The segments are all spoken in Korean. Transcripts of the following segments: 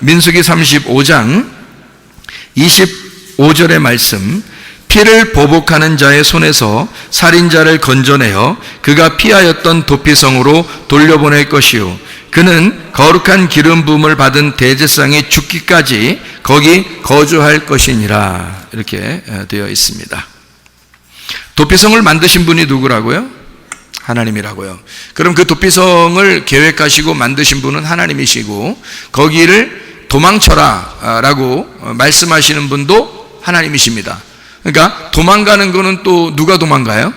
민수기 35장 25절의 말씀, 피를 보복하는 자의 손에서 살인자를 건져내어 그가 피하였던 도피성으로 돌려보낼 것이요 그는 거룩한 기름 부음을 받은 대제사장이 죽기까지 거기 거주할 것이니라. 이렇게 되어 있습니다. 도피성을 만드신 분이 누구라고요? 하나님이라고요. 그럼 그 도피성을 계획하시고 만드신 분은 하나님이시고 거기를 도망쳐라 라고 말씀하시는 분도 하나님이십니다. 그러니까 도망가는 거는 또 누가 도망가요?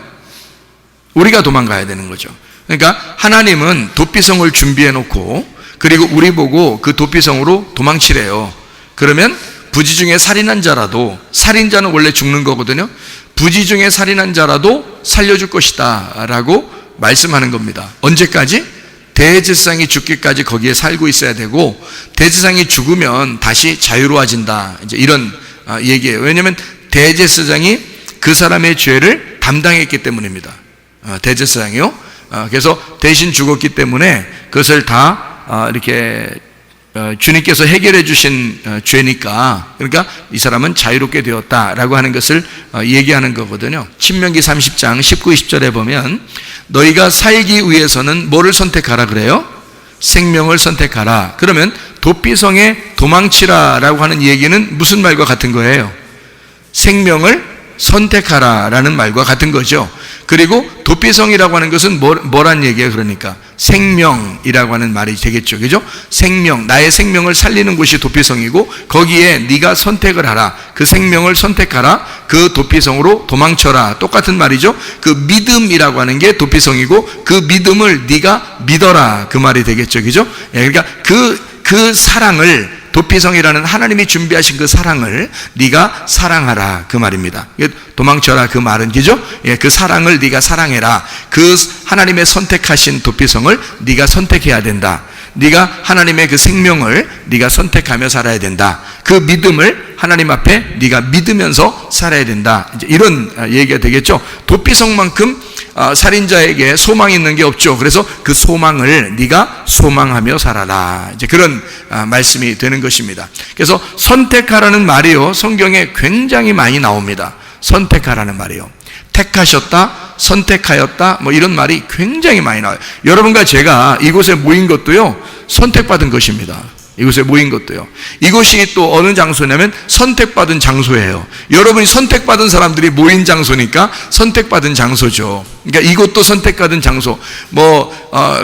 우리가 도망가야 되는 거죠. 그러니까 하나님은 도피성을 준비해 놓고 그리고 우리 보고 그 도피성으로 도망치래요. 그러면 부지 중에 살인한 자라도, 살인자는 원래 죽는 거거든요. 부지 중에 살인한 자라도 살려줄 것이다 라고 말씀하는 겁니다. 언제까지? 대제사장이 죽기까지 거기에 살고 있어야 되고 대제사장이 죽으면 다시 자유로워진다, 이제 이런 얘기예요. 왜냐하면 대제사장이 그 사람의 죄를 담당했기 때문입니다. 대제사장이요. 그래서 대신 죽었기 때문에 그것을 다 이렇게 주님께서 해결해 주신 죄니까, 그러니까 이 사람은 자유롭게 되었다라고 하는 것을 얘기하는 거거든요. 신명기 30장 19, 20절에 보면 너희가 살기 위해서는 뭐를 선택하라 그래요? 생명을 선택하라. 그러면 도피성에 도망치라라고 하는 얘기는 무슨 말과 같은 거예요? 생명을 선택하라라는 말과 같은 거죠. 그리고 도피성이라고 하는 것은 뭐란 얘기예요? 그러니까 생명이라고 하는 말이 되겠죠. 그죠? 생명, 나의 생명을 살리는 곳이 도피성이고 거기에 네가 선택을 하라. 그 생명을 선택하라. 그 도피성으로 도망쳐라. 똑같은 말이죠. 그 믿음이라고 하는 게 도피성이고 그 믿음을 네가 믿어라. 그 말이 되겠죠. 그죠? 그러니까 그 사랑을, 도피성이라는 하나님이 준비하신 그 사랑을 네가 사랑하라, 그 말입니다. 도망쳐라 그 말은, 그죠? 그 사랑을 네가 사랑해라. 그 하나님의 선택하신 도피성을 네가 선택해야 된다. 네가 하나님의 그 생명을 네가 선택하며 살아야 된다. 그 믿음을 하나님 앞에 네가 믿으면서 살아야 된다. 이제 이런 얘기가 되겠죠. 도피성만큼 살인자에게 소망이 있는 게 없죠. 그래서 그 소망을 네가 소망하며 살아라. 이제 그런 말씀이 되는 것입니다. 그래서 선택하라는 말이요, 성경에 굉장히 많이 나옵니다. 선택하라는 말이요. 택하셨다, 선택하였다, 뭐 이런 말이 굉장히 많이 나와요. 여러분과 제가 이곳에 모인 것도요, 선택받은 것입니다. 이곳에 모인 것도요. 이곳이 또 어느 장소냐면 선택받은 장소예요. 여러분이 선택받은 사람들이 모인 장소니까 선택받은 장소죠. 그러니까 이곳도 선택받은 장소.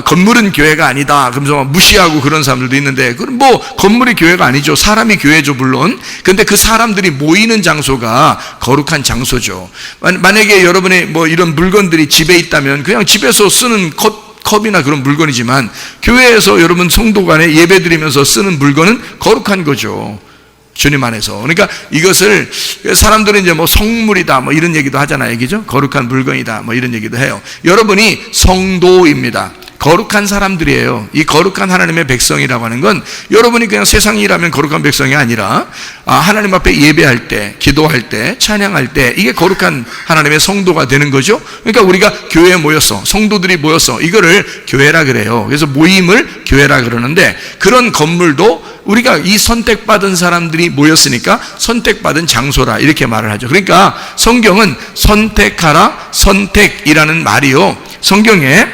건물은 교회가 아니다 그러면서 무시하고 그런 사람들도 있는데, 그럼 건물이 교회가 아니죠. 사람이 교회죠, 물론. 근데 그 사람들이 모이는 장소가 거룩한 장소죠. 만약에 여러분의 이런 물건들이 집에 있다면 그냥 집에서 쓰는 컵이나 그런 물건이지만 교회에서 여러분 성도 간에 예배 드리면서 쓰는 물건은 거룩한 거죠, 주님 안에서. 그러니까 이것을 사람들은 이제 성물이다 이런 얘기도 하잖아요, 그죠? 거룩한 물건이다 이런 얘기도 해요. 여러분이 성도입니다. 거룩한 사람들이에요. 이 거룩한 하나님의 백성이라고 하는 건 여러분이 그냥 세상이라면 거룩한 백성이 아니라 하나님 앞에 예배할 때, 기도할 때, 찬양할 때, 이게 거룩한 하나님의 성도가 되는 거죠. 그러니까 우리가 교회에 모였어, 성도들이 모였어, 이거를 교회라 그래요. 그래서 모임을 교회라 그러는데, 그런 건물도 우리가 이 선택받은 사람들이 모였으니까 선택받은 장소라 이렇게 말을 하죠. 그러니까 성경은 선택하라, 선택이라는 말이요, 성경에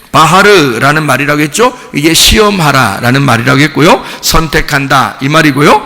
바하르라는 말이라고 했죠. 이게 시험하라 라는 말이라고 했고요, 선택한다 이 말이고요,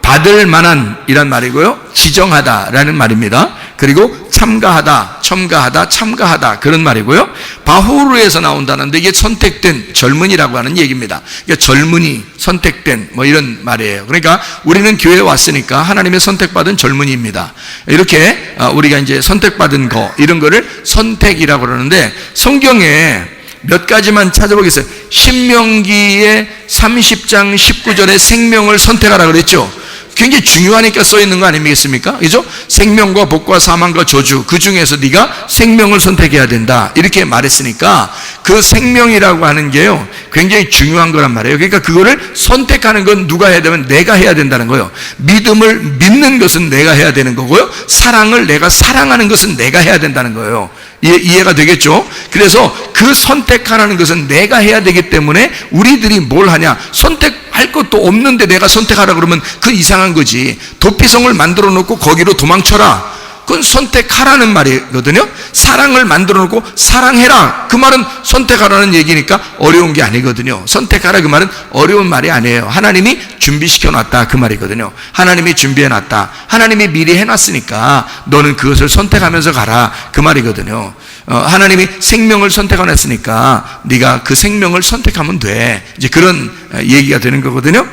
받을 만한 이란 말이고요, 지정하다 라는 말입니다. 그리고 참가하다, 첨가하다, 참가하다 그런 말이고요. 바후르에서 나온다는데 이게 선택된 젊은이라고 하는 얘기입니다. 그러니까 젊은이, 선택된 이런 말이에요. 그러니까 우리는 교회에 왔으니까 하나님의 선택받은 젊은이입니다. 이렇게 우리가 이제 선택받은 거, 이런 거를 선택이라고 그러는데, 성경에 몇 가지만 찾아보겠어요. 신명기의 30장 19절에 생명을 선택하라 그랬죠. 굉장히 중요하니까 써 있는 거 아니겠습니까? 그죠? 생명과 복과 사망과 저주, 그 중에서 네가 생명을 선택해야 된다 이렇게 말했으니까 그 생명이라고 하는 게요, 굉장히 중요한 거란 말이에요. 그러니까 그거를 선택하는 건 누가 해야 되면 내가 해야 된다는 거예요. 믿음을 믿는 것은 내가 해야 되는 거고요, 사랑을 내가 사랑하는 것은 내가 해야 된다는 거예요. 이해가 되겠죠? 그래서 그 선택하라는 것은 내가 해야 되기 때문에 우리들이 뭘 하냐? 선택할 것도 없는데 내가 선택하라 그러면 그 이상한 거지. 도피성을 만들어 놓고 거기로 도망쳐라. 그건 선택하라는 말이거든요. 사랑을 만들어 놓고 사랑해라. 그 말은 선택하라는 얘기니까 어려운 게 아니거든요. 선택하라 그 말은 어려운 말이 아니에요. 하나님이 준비시켜 놨다 그 말이거든요. 하나님이 준비해 놨다. 하나님이 미리 해놨으니까 너는 그것을 선택하면서 가라 그 말이거든요. 하나님이 생명을 선택해놨으니까 네가 그 생명을 선택하면 돼. 이제 그런 얘기가 되는 거거든요.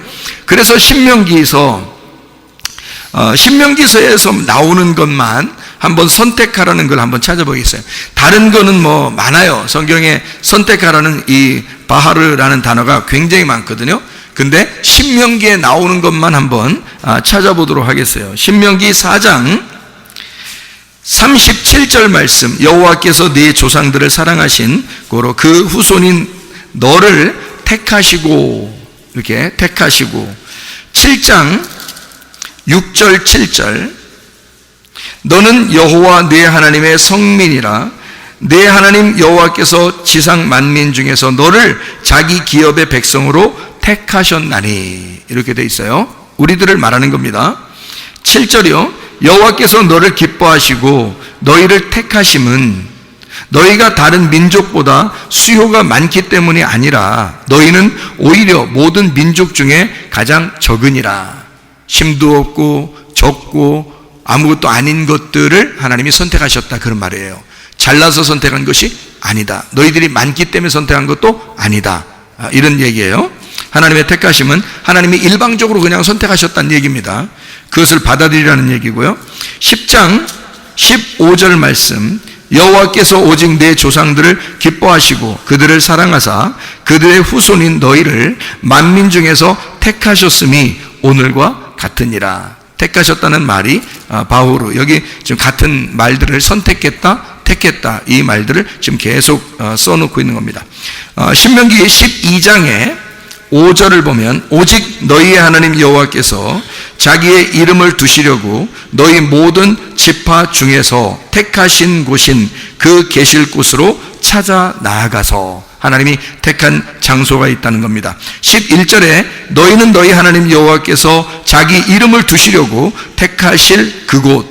그래서 신명기서에서 나오는 것만 한번 선택하라는 걸 한번 찾아보겠어요. 다른 거는 뭐 많아요. 성경에 선택하라는 이 바하르라는 단어가 굉장히 많거든요. 근데 신명기에 나오는 것만 한번 찾아보도록 하겠어요. 신명기 4장 37절 말씀, 여호와께서 네 조상들을 사랑하신 고로 그 후손인 너를 택하시고, 이렇게 택하시고, 7장 6절 7절, 너는 여호와 네 하나님의 성민이라. 네 하나님 여호와께서 지상 만민 중에서 너를 자기 기업의 백성으로 택하셨나니. 이렇게 돼 있어요. 우리들을 말하는 겁니다. 7절이요, 여호와께서 너를 기뻐하시고 너희를 택하심은 너희가 다른 민족보다 수요가 많기 때문이 아니라 너희는 오히려 모든 민족 중에 가장 적으니라. 힘도 없고 적고 아무것도 아닌 것들을 하나님이 선택하셨다 그런 말이에요. 잘나서 선택한 것이 아니다. 너희들이 많기 때문에 선택한 것도 아니다. 이런 얘기예요. 하나님의 택하심은 하나님이 일방적으로 그냥 선택하셨다는 얘기입니다. 그것을 받아들이라는 얘기고요. 10장 15절 말씀, 여호와께서 오직 내 조상들을 기뻐하시고 그들을 사랑하사 그들의 후손인 너희를 만민 중에서 택하셨음이 오늘과 같으니라. 택하셨다는 말이 바후르, 여기 지금 같은 말들을 선택했다, 택했다, 이 말들을 지금 계속 써놓고 있는 겁니다. 신명기 12장에 5절을 보면 오직 너희의 하나님 여호와께서 자기의 이름을 두시려고 너희 모든 지파 중에서 택하신 곳인 그 계실 곳으로 찾아 나아가서, 하나님이 택한 장소가 있다는 겁니다. 11절에 너희는 너희 하나님 여호와께서 자기 이름을 두시려고 택하실 그곳,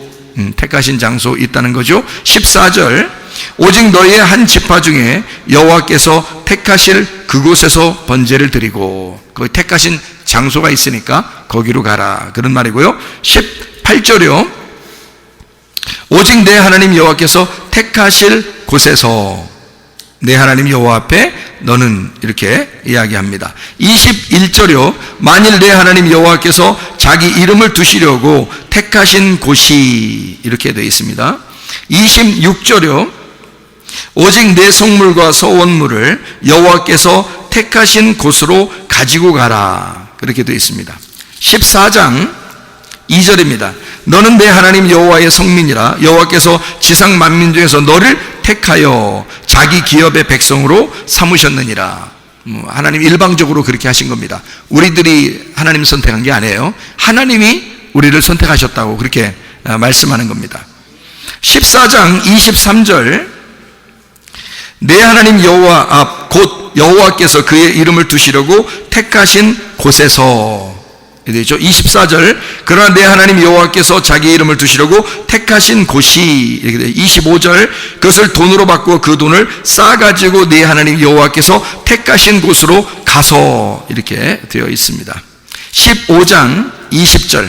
택하신 장소 있다는 거죠. 14절, 오직 너희의 한 지파 중에 여호와께서 택하실 그곳에서 번제를 드리고, 거기 택하신 장소가 있으니까 거기로 가라 그런 말이고요. 18절이요, 오직 내 하나님 여호와께서 택하실 곳에서 내 하나님 여호와 앞에 너는, 이렇게 이야기합니다. 21절이요, 만일 내 하나님 여호와께서 자기 이름을 두시려고 택하신 곳이, 이렇게 되어 있습니다. 26절이요, 오직 내 성물과 서원물을 여호와께서 택하신 곳으로 가지고 가라, 그렇게 되어 있습니다. 14장 2절입니다. 너는 내 하나님 여호와의 성민이라. 여호와께서 지상 만민 중에서 너를 택하여 자기 기업의 백성으로 삼으셨느니라. 하나님 일방적으로 그렇게 하신 겁니다. 우리들이 하나님 선택한 게 아니에요. 하나님이 우리를 선택하셨다고 그렇게 말씀하는 겁니다. 14장 23절, 내 하나님 여호와 앞 곧 여호와께서 그의 이름을 두시려고 택하신 곳에서, 되죠. 24절, 그러나 내 하나님 여호와께서 자기 이름을 두시려고 택하신 곳이, 이렇게 돼요. 25절, 그것을 돈으로 바꾸어 그 돈을 싸가지고 내 하나님 여호와께서 택하신 곳으로 가서, 이렇게 되어 있습니다. 15장 20절,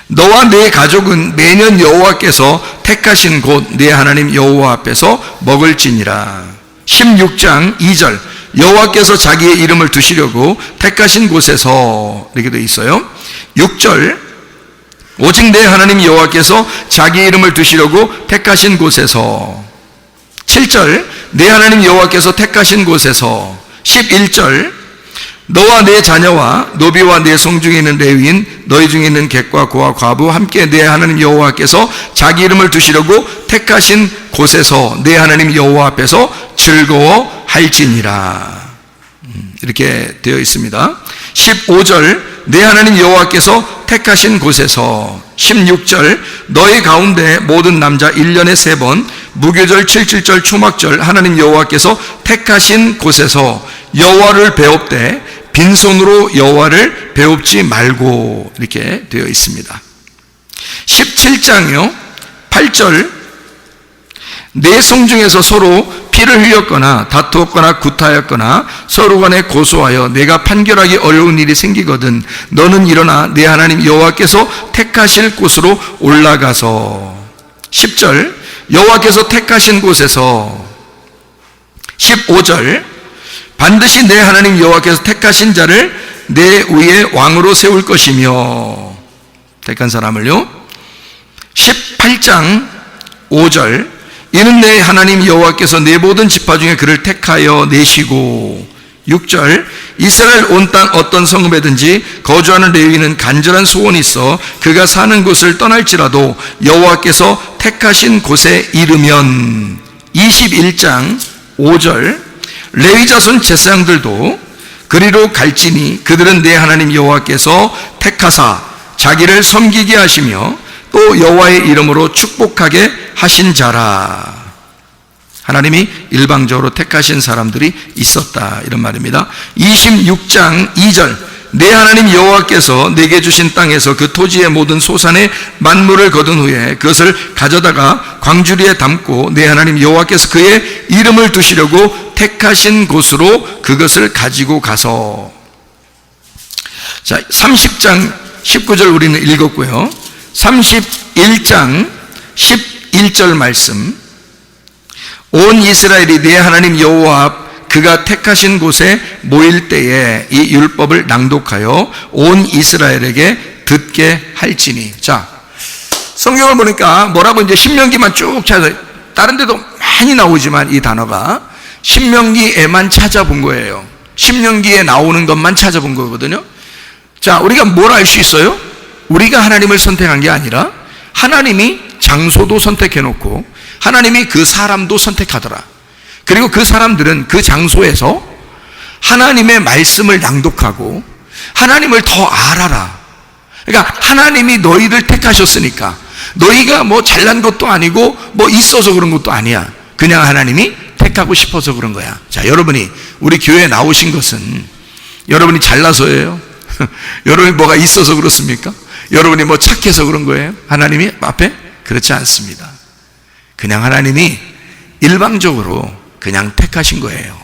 너와 네 가족은 매년 여호와께서 택하신 곳 내 하나님 여호와 앞에서 먹을지니라. 16장 2절, 여호와께서 자기의 이름을 두시려고 택하신 곳에서, 이렇게 되어 있어요. 6절, 오직 내 하나님 여호와께서 자기 이름을 두시려고 택하신 곳에서. 7절, 내 하나님 여호와께서 택하신 곳에서. 11절, 너와 내 자녀와 노비와 내 성중에 있는 레위인 너희 중에 있는 객과 고와 과부 함께 내 하나님 여호와께서 자기 이름을 두시려고 택하신 곳에서 내 하나님 여호와 앞에서 즐거워할지니라. 이렇게 되어 있습니다. 15절, 내 하나님 여호와께서 택하신 곳에서 16절 너희 가운데 모든 남자 1년에 3번 무교절 77절 초막절 하나님 여호와께서 택하신 곳에서 여호와를 배웁되 빈손으로 여호와를 배웁지 말고 이렇게 되어 있습니다. 17장이요 8절 내 성중에서 서로 피를 흘렸거나 다투었거나 구타하였거나 서로 간에 고소하여 내가 판결하기 어려운 일이 생기거든 너는 일어나 내 하나님 여호와께서 택하실 곳으로 올라가서 10절 여호와께서 택하신 곳에서 15절 반드시 내 하나님 여호와께서 택하신 자를 내 위에 왕으로 세울 것이며 택한 사람을요 18장 5절 이는 내 하나님 여호와께서 내 모든 지파 중에 그를 택하여 내시고 6절 이스라엘 온 땅 어떤 성읍에든지 거주하는 레위인은 간절한 소원이 있어 그가 사는 곳을 떠날지라도 여호와께서 택하신 곳에 이르면 21장 5절 레위 자손 제사장들도 그리로 갈지니 그들은 내 하나님 여호와께서 택하사 자기를 섬기게 하시며 또 여호와의 이름으로 축복하게 하신 자라. 하나님이 일방적으로 택하신 사람들이 있었다 이런 말입니다. 26장 2절 내 하나님 여호와께서 내게 주신 땅에서 그 토지의 모든 소산의 만물을 거둔 후에 그것을 가져다가 광주리에 담고 내 하나님 여호와께서 그의 이름을 두시려고 택하신 곳으로 그것을 가지고 가서 자 30장 19절 우리는 읽었고요. 31장 11절 말씀 온 이스라엘이 내 하나님 여호와 앞 그가 택하신 곳에 모일 때에 이 율법을 낭독하여 온 이스라엘에게 듣게 할지니. 자, 성경을 보니까 뭐라고 이제 신명기만 쭉 찾아 다른 데도 많이 나오지만 이 단어가 신명기에만 찾아본 거예요. 신명기에 나오는 것만 찾아본 거거든요. 자, 우리가 뭘 알 수 있어요? 우리가 하나님을 선택한 게 아니라 하나님이 장소도 선택해 놓고 하나님이 그 사람도 선택하더라. 그리고 그 사람들은 그 장소에서 하나님의 말씀을 낭독하고 하나님을 더 알아라. 그러니까 하나님이 너희를 택하셨으니까 너희가 뭐 잘난 것도 아니고 뭐 있어서 그런 것도 아니야. 그냥 하나님이 택하고 싶어서 그런 거야. 자, 여러분이 우리 교회에 나오신 것은 여러분이 잘나서예요? 여러분이 뭐가 있어서 그렇습니까? 여러분이 뭐 착해서 그런 거예요? 하나님이 앞에? 그렇지 않습니다. 그냥 하나님이 일방적으로 그냥 택하신 거예요.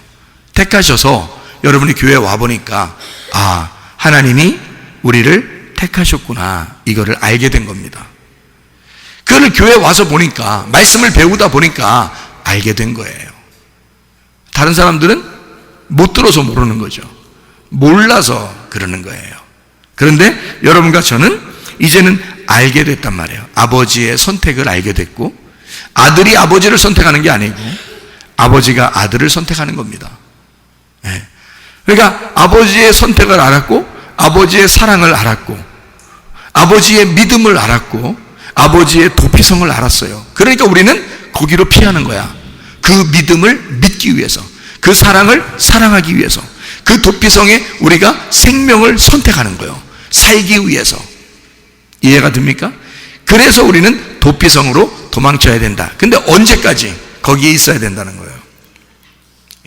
택하셔서 여러분이 교회에 와보니까 아, 하나님이 우리를 택하셨구나 이거를 알게 된 겁니다. 그걸 교회에 와서 보니까 말씀을 배우다 보니까 알게 된 거예요. 다른 사람들은 못 들어서 모르는 거죠. 몰라서 그러는 거예요. 그런데 여러분과 저는 이제는 알게 됐단 말이에요. 아버지의 선택을 알게 됐고 아들이 아버지를 선택하는 게 아니고 아버지가 아들을 선택하는 겁니다. 네. 그러니까 아버지의 선택을 알았고 아버지의 사랑을 알았고 아버지의 믿음을 알았고 아버지의 도피성을 알았어요. 그러니까 우리는 거기로 피하는 거야. 그 믿음을 믿기 위해서 그 사랑을 사랑하기 위해서 그 도피성에 우리가 생명을 선택하는 거예요. 살기 위해서. 이해가 됩니까? 그래서 우리는 도피성으로 도망쳐야 된다. 근데 언제까지 거기에 있어야 된다는 거예요.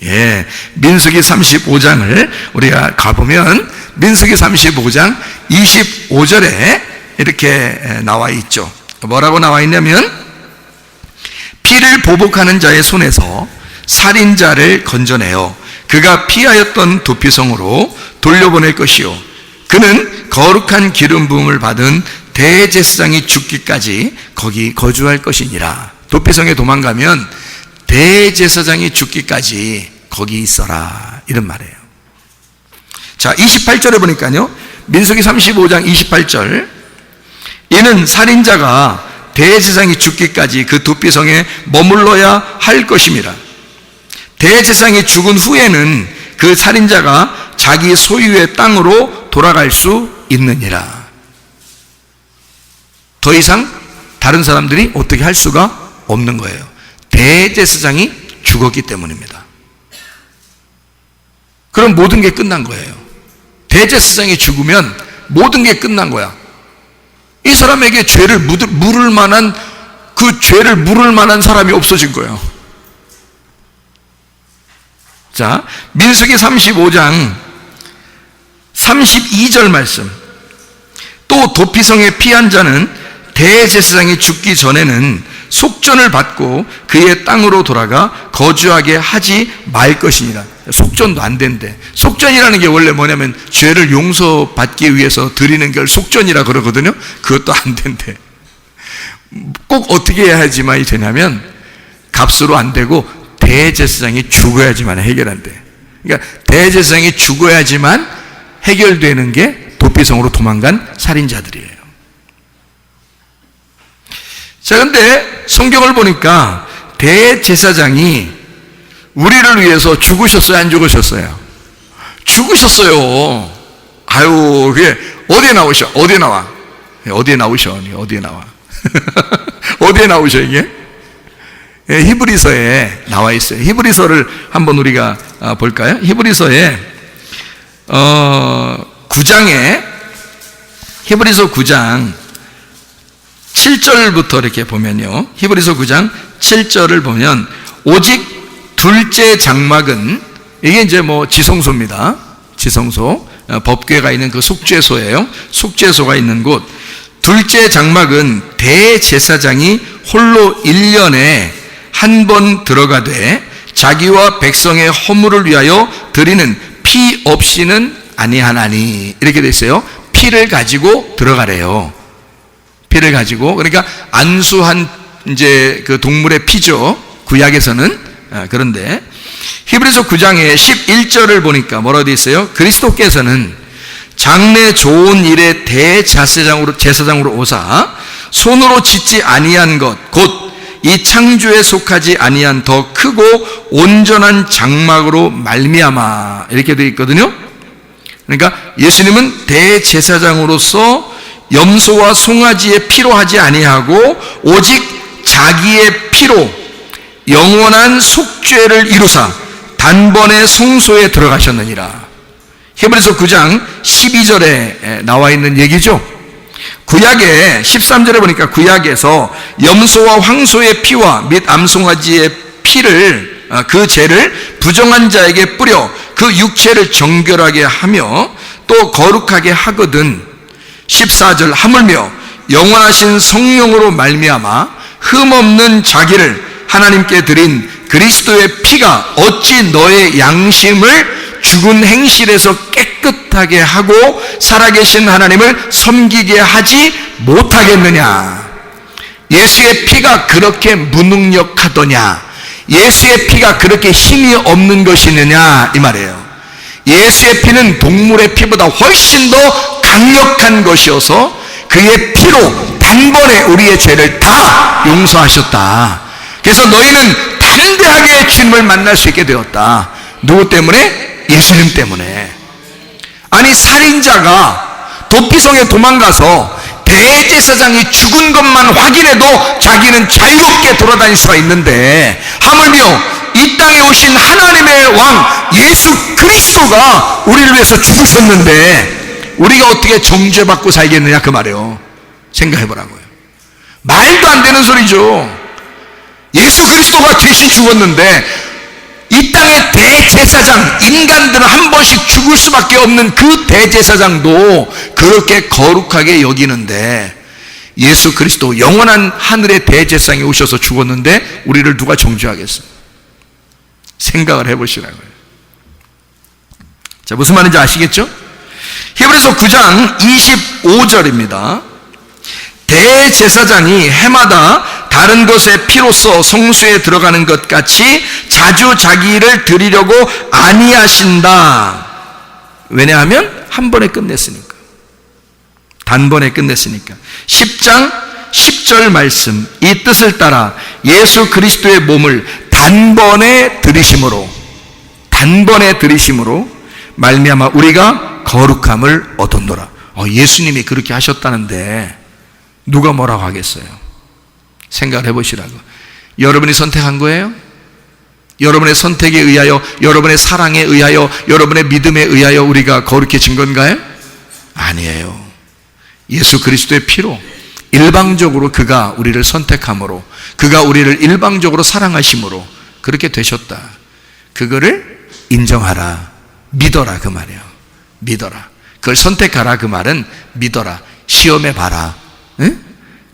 예, 민수기 35장을 우리가 가보면 민수기 35장 25절에 이렇게 나와 있죠. 뭐라고 나와 있냐면 피를 보복하는 자의 손에서 살인자를 건져내어 그가 피하였던 도피성으로 돌려보낼 것이요 그는 거룩한 기름 부음을 받은 대제사장이 죽기까지 거기 거주할 것이니라. 도피성에 도망가면 대제사장이 죽기까지 거기 있어라 이런 말이에요. 자, 28절에 보니까요 민수기 35장 28절 이는 살인자가 대제사장이 죽기까지 그 도피성에 머물러야 할 것임이라. 대제사장이 죽은 후에는 그 살인자가 자기 소유의 땅으로 돌아갈 수 있느니라. 더 이상 다른 사람들이 어떻게 할 수가 없는 거예요. 대제사장이 죽었기 때문입니다. 그럼 모든 게 끝난 거예요. 대제사장이 죽으면 모든 게 끝난 거야. 이 사람에게 죄를 물을 만한, 그 죄를 물을 만한 사람이 없어진 거예요. 자, 민수기 35장 32절 말씀. 또 도피성에 피한 자는 대제사장이 죽기 전에는 속전을 받고 그의 땅으로 돌아가 거주하게 하지 말 것이니라. 속전도 안 된대. 속전이라는 게 원래 뭐냐면 죄를 용서받기 위해서 드리는 걸 속전이라 그러거든요. 그것도 안 된대. 꼭 어떻게 해야지만이 되냐면 값으로 안 되고 대제사장이 죽어야지만 해결한대. 그러니까 대제사장이 죽어야지만 해결되는 게 도피성으로 도망간 살인자들이에요. 자, 근데 성경을 보니까 대제사장이 우리를 위해서 죽으셨어요, 안 죽으셨어요? 죽으셨어요. 아유, 그게 어디에 나오셔? 어디에 나와? 어디에 나오셔? 어디에 나와? 어디에 나오셔, 이게? 히브리서에 나와 있어요. 히브리서를 한번 우리가 볼까요? 히브리서에 9장에 히브리서 9장 7절부터 이렇게 보면요. 히브리서 9장 7절을 보면 오직 둘째 장막은, 이게 이제 뭐 지성소입니다. 지성소. 법궤가 있는 그 속죄소예요. 속죄소가 있는 곳. 둘째 장막은 대제사장이 홀로 1년에 한 번 들어가되 자기와 백성의 허물을 위하여 드리는 피 없이는 아니하나니, 이렇게 돼 있어요. 피를 가지고 들어가래요. 피를 가지고, 그러니까 안수한 이제 그 동물의 피죠. 구약에서는. 그런데 히브리서 9장의 11절을 보니까 뭐라고 돼 있어요? 그리스도께서는 장래 좋은 일의 대제사장으로 오사 손으로 짓지 아니한 것 곧 이 창조에 속하지 아니한 더 크고 온전한 장막으로 말미암아, 이렇게 되어 있거든요. 그러니까 예수님은 대제사장으로서 염소와 송아지의 피로 하지 아니하고 오직 자기의 피로 영원한 속죄를 이루사 단번에 성소에 들어가셨느니라. 히브리서 9장 12절에 나와 있는 얘기죠. 구약에 13절에 보니까 구약에서 염소와 황소의 피와 및 암송아지의 피를, 그 죄를 부정한 자에게 뿌려 그 육체를 정결하게 하며 또 거룩하게 하거든. 14절 하물며 영원하신 성령으로 말미암아 흠없는 자기를 하나님께 드린 그리스도의 피가 어찌 너의 양심을 죽은 행실에서 깨끗하게 하고 살아계신 하나님을 섬기게 하지 못하겠느냐. 예수의 피가 그렇게 무능력하더냐, 예수의 피가 그렇게 힘이 없는 것이느냐, 이 말이에요. 예수의 피는 동물의 피보다 훨씬 더 강력한 것이어서 그의 피로 단번에 우리의 죄를 다 용서하셨다. 그래서 너희는 담대하게 주님을 만날 수 있게 되었다. 누구 때문에? 예수님 때문에. 아니, 살인자가 도피성에 도망가서 대제사장이 죽은 것만 확인해도 자기는 자유롭게 돌아다닐 수가 있는데, 하물며 이 땅에 오신 하나님의 왕 예수 그리스도가 우리를 위해서 죽으셨는데 우리가 어떻게 정죄받고 살겠느냐, 그 말이에요. 생각해보라고요. 말도 안 되는 소리죠. 예수 그리스도가 대신 죽었는데 이 땅의 대제사장, 인간들은 한 번씩 죽을 수밖에 없는 그 대제사장도 그렇게 거룩하게 여기는데 예수 그리스도 영원한 하늘의 대제사장이 오셔서 죽었는데 우리를 누가 정죄하겠어요? 생각을 해보시라고요. 자, 무슨 말인지 아시겠죠? 히브리서 9장 25절입니다. 대제사장이 해마다 다른 것의 피로써 성소에 들어가는 것 같이 자주 자기 일을 드리려고 아니하신다. 왜냐하면 한 번에 끝냈으니까. 단번에 끝냈으니까. 10장 10절 말씀, 이 뜻을 따라 예수 그리스도의 몸을 단번에 들이심으로 말미암아 우리가 거룩함을 얻었노라. 예수님이 그렇게 하셨다는데 누가 뭐라고 하겠어요? 생각을 해보시라고. 여러분이 선택한 거예요? 여러분의 선택에 의하여, 여러분의 사랑에 의하여, 여러분의 믿음에 의하여 우리가 거룩해진 건가요? 아니에요. 예수 그리스도의 피로 일방적으로 그가 우리를 선택함으로, 그가 우리를 일방적으로 사랑하심으로 그렇게 되셨다. 그거를 인정하라, 믿어라 그 말이에요. 믿어라. 그걸 선택하라 그 말은 믿어라, 시험해봐라, 응?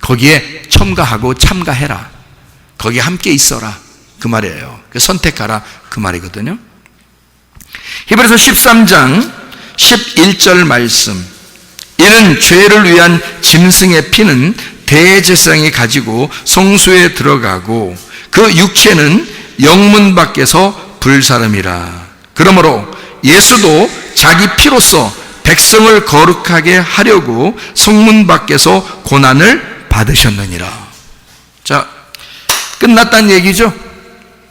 거기에 첨가하고 참가해라, 거기에 함께 있어라 그 말이에요. 선택하라 그 말이거든요. 히브리서 13장 11절 말씀, 이는 죄를 위한 짐승의 피는 대제사장이 가지고 성소에 들어가고 그 육체는 영문 밖에서 불사름이라. 그러므로 예수도 자기 피로써 백성을 거룩하게 하려고 성문 밖에서 고난을 받으셨느니라. 자, 끝났다는 얘기죠?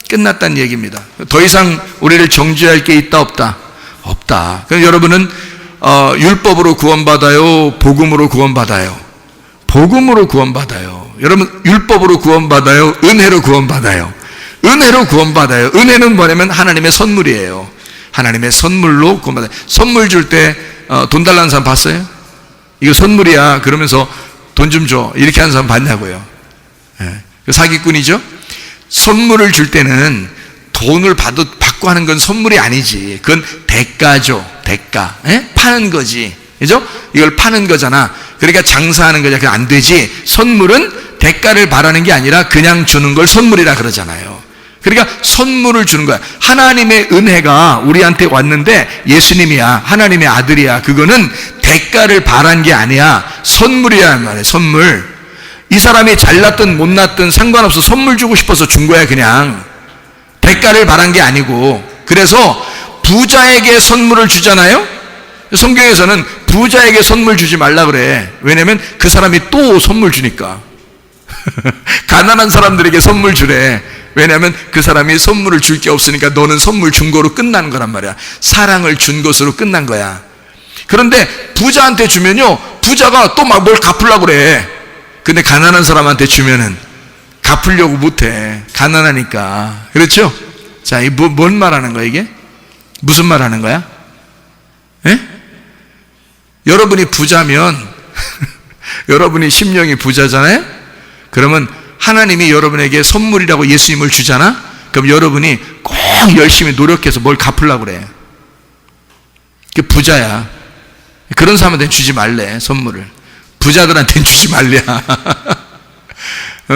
끝났다는 얘기입니다. 더 이상 우리를 정죄할 게 있다 없다? 없다. 그럼 여러분은 율법으로 구원받아요? 복음으로 구원받아요? 복음으로 구원받아요. 여러분, 율법으로 구원받아요? 은혜로 구원받아요? 은혜로 구원받아요. 은혜는 뭐냐면 하나님의 선물이에요. 하나님의 선물로 구원받아요. 선물 줄 때 돈 달라는 사람 봤어요? 이거 선물이야 그러면서 돈 좀 줘 이렇게 하는 사람 봤냐고요. 사기꾼이죠. 선물을 줄 때는 돈을 받고 하는 건 선물이 아니지. 그건 대가죠. 대가. 파는 거지. 그죠? 이걸 파는 거잖아. 그러니까 장사하는 거잖아. 그건 안 되지. 선물은 대가를 바라는 게 아니라 그냥 주는 걸 선물이라 그러잖아요. 그러니까 선물을 주는 거야. 하나님의 은혜가 우리한테 왔는데 예수님이야, 하나님의 아들이야. 그거는 대가를 바란 게 아니야. 선물이야 말이야. 선물. 이 사람이 잘났든 못났든 상관없어. 선물 주고 싶어서 준 거야. 그냥 대가를 바란 게 아니고. 그래서 부자에게 선물을 주잖아요. 성경에서는 부자에게 선물 주지 말라 그래. 왜냐면 그 사람이 또 선물 주니까. 가난한 사람들에게 선물 주래. 왜냐하면 그 사람이 선물을 줄 게 없으니까. 너는 선물 준 거로 끝나는 거란 말이야. 사랑을 준 것으로 끝난 거야. 그런데 부자한테 주면요, 부자가 또 막 뭘 갚으려고 그래. 근데 가난한 사람한테 주면은 갚으려고 못해. 가난하니까. 그렇죠? 자, 이 뭔 말하는 거야 이게? 무슨 말하는 거야? 예? 여러분이 부자면 여러분이 심령이 부자잖아요? 그러면 하나님이 여러분에게 선물이라고 예수님을 주잖아? 그럼 여러분이 꼭 열심히 노력해서 뭘 갚으려고 그래. 그게 부자야. 그런 사람한테는 주지 말래, 선물을. 부자들한테는 주지 말래.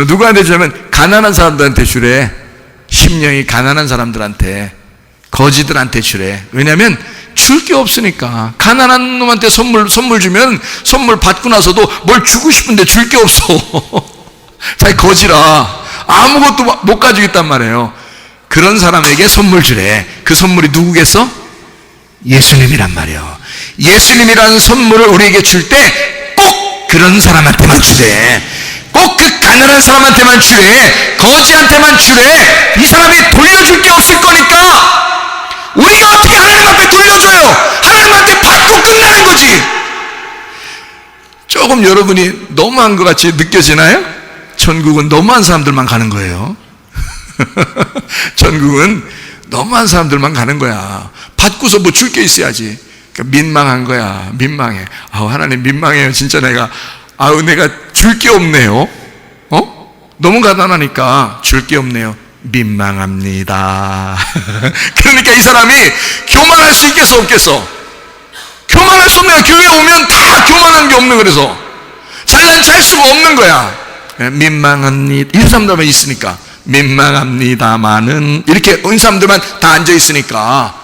누구한테 주냐면 가난한 사람들한테 주래. 심령이 가난한 사람들한테, 거지들한테 주래. 왜냐하면 줄 게 없으니까. 가난한 놈한테 선물 주면 선물 받고 나서도 뭘 주고 싶은데 줄 게 없어. 자기 거지라 아무것도 못 가지고 있단 말이에요. 그런 사람에게 선물 주래. 그 선물이 누구겠어? 예수님이란 말이에요. 예수님이라는 선물을 우리에게 줄 때 꼭 그런 사람한테만 주래. 꼭 그 가난한 사람한테만 주래. 거지한테만 주래. 이 사람이 돌려줄 게 없을 거니까. 우리가 어떻게 하나님 앞에 돌려줘요? 하나님한테 받고 끝나는 거지. 조금 여러분이 너무한 것 같이 느껴지나요? 천국은 너무한 사람들만 가는 거예요. 천국은 너무한 사람들만 가는 거야. 받고서 뭐 줄 게 있어야지. 그러니까 민망한 거야. 민망해. 하나님 민망해요. 진짜 내가 줄 게 없네요. 너무 가난하니까 줄 게 없네요. 민망합니다. 그러니까 이 사람이 교만할 수 있겠어 없겠어? 교만할 수 없네요. 교회 오면 다 교만한 게 없는, 그래서 잘 수가 없는 거야. 민망합니다. 이런 사람들만 있으니까. 민망합니다만은 이렇게 온 사람들만 다 앉아 있으니까.